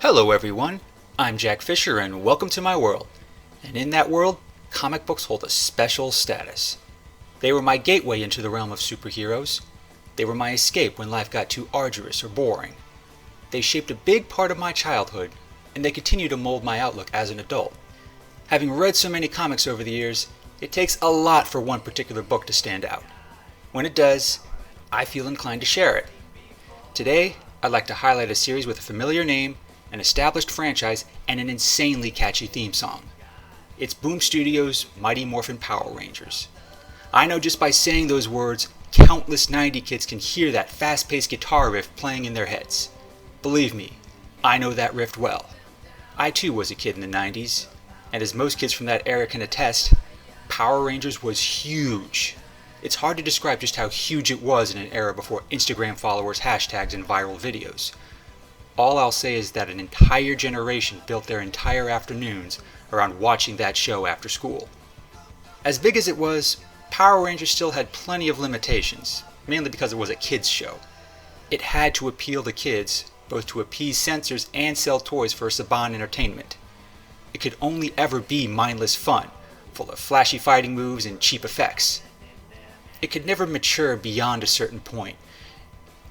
Hello everyone, I'm Jack Fisher and welcome to my world. And in that world, comic books hold a special status. They were my gateway into the realm of superheroes. They were my escape when life got too arduous or boring. They shaped a big part of my childhood, and they continue to mold my outlook as an adult. Having read so many comics over the years, it takes a lot for one particular book to stand out. When it does, I feel inclined to share it. Today, I'd like to highlight a series with a familiar name, an established franchise, and an insanely catchy theme song. It's Boom Studios' Mighty Morphin Power Rangers. I know just by saying those words, countless 90 kids can hear that fast-paced guitar riff playing in their heads. Believe me, I know that riff well. I too was a kid in the 90s, and as most kids from that era can attest, Power Rangers was huge. It's hard to describe just how huge it was in an era before Instagram followers, hashtags, and viral videos. All I'll say is that an entire generation built their entire afternoons around watching that show after school. As big as it was, Power Rangers still had plenty of limitations, mainly because it was a kids' show. It had to appeal to kids, both to appease censors and sell toys for Saban entertainment. It could only ever be mindless fun, full of flashy fighting moves and cheap effects. It could never mature beyond a certain point.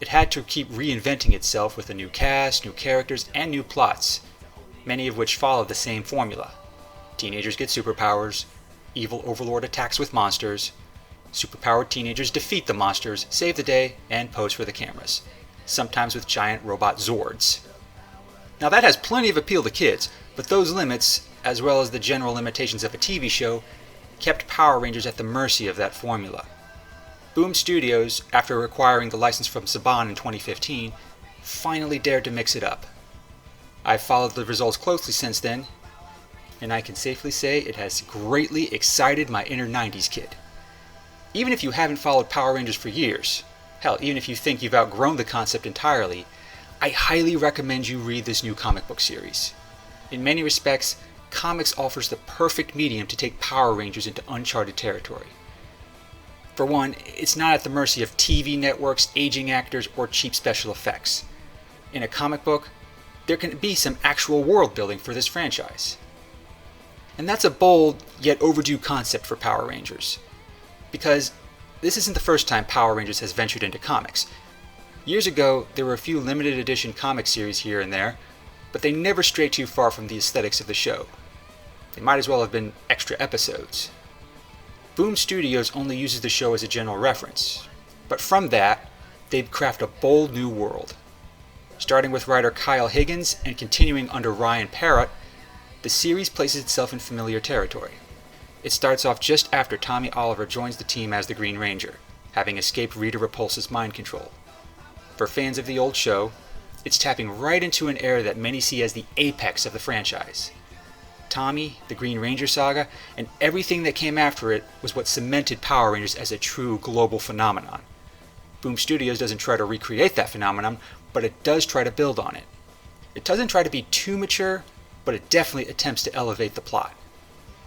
It had to keep reinventing itself with a new cast, new characters, and new plots, many of which followed the same formula. Teenagers get superpowers, evil overlord attacks with monsters, superpowered teenagers defeat the monsters, save the day, and pose for the cameras, sometimes with giant robot Zords. Now that has plenty of appeal to kids, but those limits, as well as the general limitations of a TV show, kept Power Rangers at the mercy of that formula. Boom Studios, after acquiring the license from Saban in 2015, finally dared to mix it up. I've followed the results closely since then, and I can safely say it has greatly excited my inner 90s kid. Even if you haven't followed Power Rangers for years, hell, even if you think you've outgrown the concept entirely, I highly recommend you read this new comic book series. In many respects, comics offers the perfect medium to take Power Rangers into uncharted territory. For one, it's not at the mercy of TV networks, aging actors, or cheap special effects. In a comic book, there can be some actual world building for this franchise. And that's a bold, yet overdue concept for Power Rangers. Because this isn't the first time Power Rangers has ventured into comics. Years ago, there were a few limited edition comic series here and there, but they never strayed too far from the aesthetics of the show. They might as well have been extra episodes. Boom Studios only uses the show as a general reference, but from that, they'd craft a bold new world. Starting with writer Kyle Higgins and continuing under Ryan Parrott, the series places itself in familiar territory. It starts off just after Tommy Oliver joins the team as the Green Ranger, having escaped Rita Repulsa's mind control. For fans of the old show, it's tapping right into an era that many see as the apex of the franchise. Tommy, the Green Ranger saga, and everything that came after it was what cemented Power Rangers as a true global phenomenon. Boom Studios doesn't try to recreate that phenomenon, but it does try to build on it. It doesn't try to be too mature, but it definitely attempts to elevate the plot.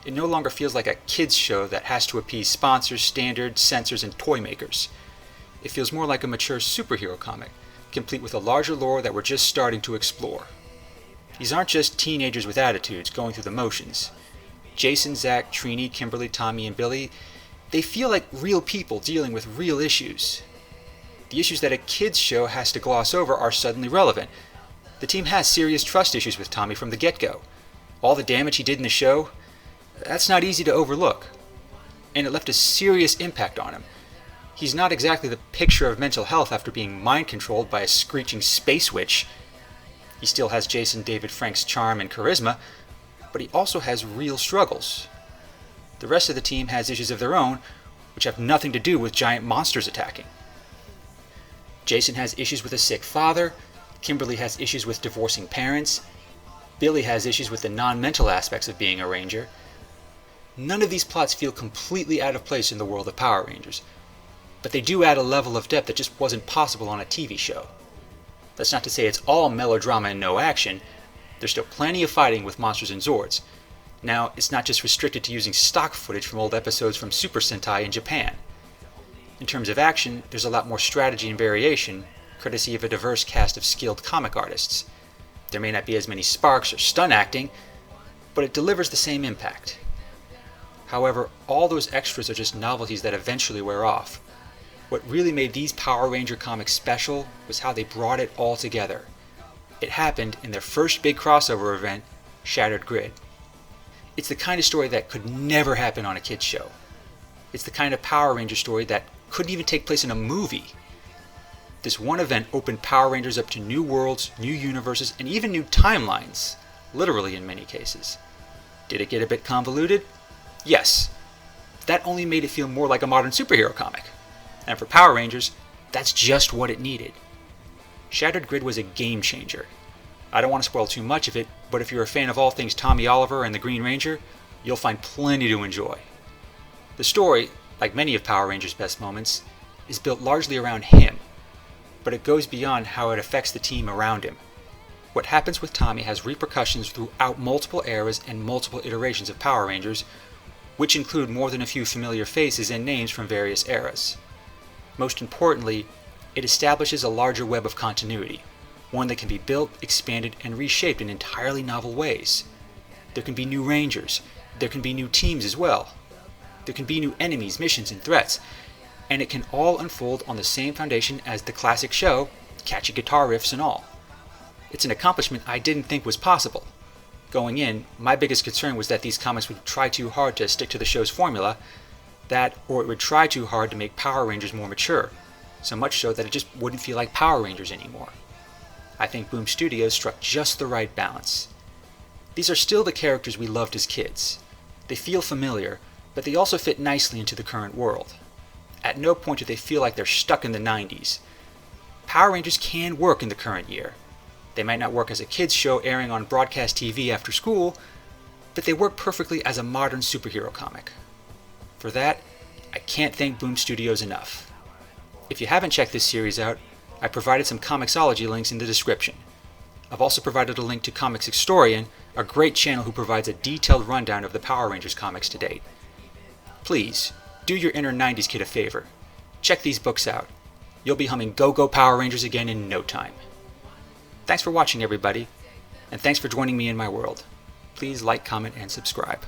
It no longer feels like a kids' show that has to appease sponsors, standards, censors, and toy makers. It feels more like a mature superhero comic, complete with a larger lore that we're just starting to explore. These aren't just teenagers with attitudes going through the motions. Jason, Zach, Trini, Kimberly, Tommy, and Billy, they feel like real people dealing with real issues. The issues that a kids' show has to gloss over are suddenly relevant. The team has serious trust issues with Tommy from the get-go. All the damage he did in the show, that's not easy to overlook. And it left a serious impact on him. He's not exactly the picture of mental health after being mind-controlled by a screeching space witch. He still has Jason David Frank's charm and charisma, but he also has real struggles. The rest of the team has issues of their own, which have nothing to do with giant monsters attacking. Jason has issues with a sick father, Kimberly has issues with divorcing parents, Billy has issues with the non-mental aspects of being a ranger. None of these plots feel completely out of place in the world of Power Rangers, but they do add a level of depth that just wasn't possible on a TV show. That's not to say it's all melodrama and no action. There's still plenty of fighting with monsters and Zords. Now, it's not just restricted to using stock footage from old episodes from Super Sentai in Japan. In terms of action, there's a lot more strategy and variation, courtesy of a diverse cast of skilled comic artists. There may not be as many sparks or stunt acting, but it delivers the same impact. However, all those extras are just novelties that eventually wear off. What really made these Power Ranger comics special was how they brought it all together. It happened in their first big crossover event, Shattered Grid. It's the kind of story that could never happen on a kids' show. It's the kind of Power Ranger story that couldn't even take place in a movie. This one event opened Power Rangers up to new worlds, new universes, and even new timelines, literally in many cases. Did it get a bit convoluted? Yes. That only made it feel more like a modern superhero comic. And for Power Rangers, that's just what it needed. Shattered Grid was a game changer. I don't want to spoil too much of it, but if you're a fan of all things Tommy Oliver and the Green Ranger, you'll find plenty to enjoy. The story, like many of Power Rangers' best moments, is built largely around him, but it goes beyond how it affects the team around him. What happens with Tommy has repercussions throughout multiple eras and multiple iterations of Power Rangers, which include more than a few familiar faces and names from various eras. Most importantly, it establishes a larger web of continuity, one that can be built, expanded, and reshaped in entirely novel ways. There can be new Rangers, there can be new teams as well. There can be new enemies, missions, and threats, and it can all unfold on the same foundation as the classic show, catchy guitar riffs and all. It's an accomplishment I didn't think was possible. Going in, my biggest concern was that these comics would try too hard to stick to the show's formula, or it would try too hard to make Power Rangers more mature, so much so that it just wouldn't feel like Power Rangers anymore. I think Boom Studios struck just the right balance. These are still the characters we loved as kids. They feel familiar, but they also fit nicely into the current world. At no point do they feel like they're stuck in the 90s. Power Rangers can work in the current year. They might not work as a kids show airing on broadcast TV after school, but they work perfectly as a modern superhero comic. For that, I can't thank Boom Studios enough. If you haven't checked this series out, I provided some Comixology links in the description. I've also provided a link to Comics Historian, a great channel who provides a detailed rundown of the Power Rangers comics to date. Please, do your inner 90s kid a favor. Check these books out. You'll be humming Go Go Power Rangers again in no time. Thanks for watching, everybody, and thanks for joining me in my world. Please like, comment, and subscribe.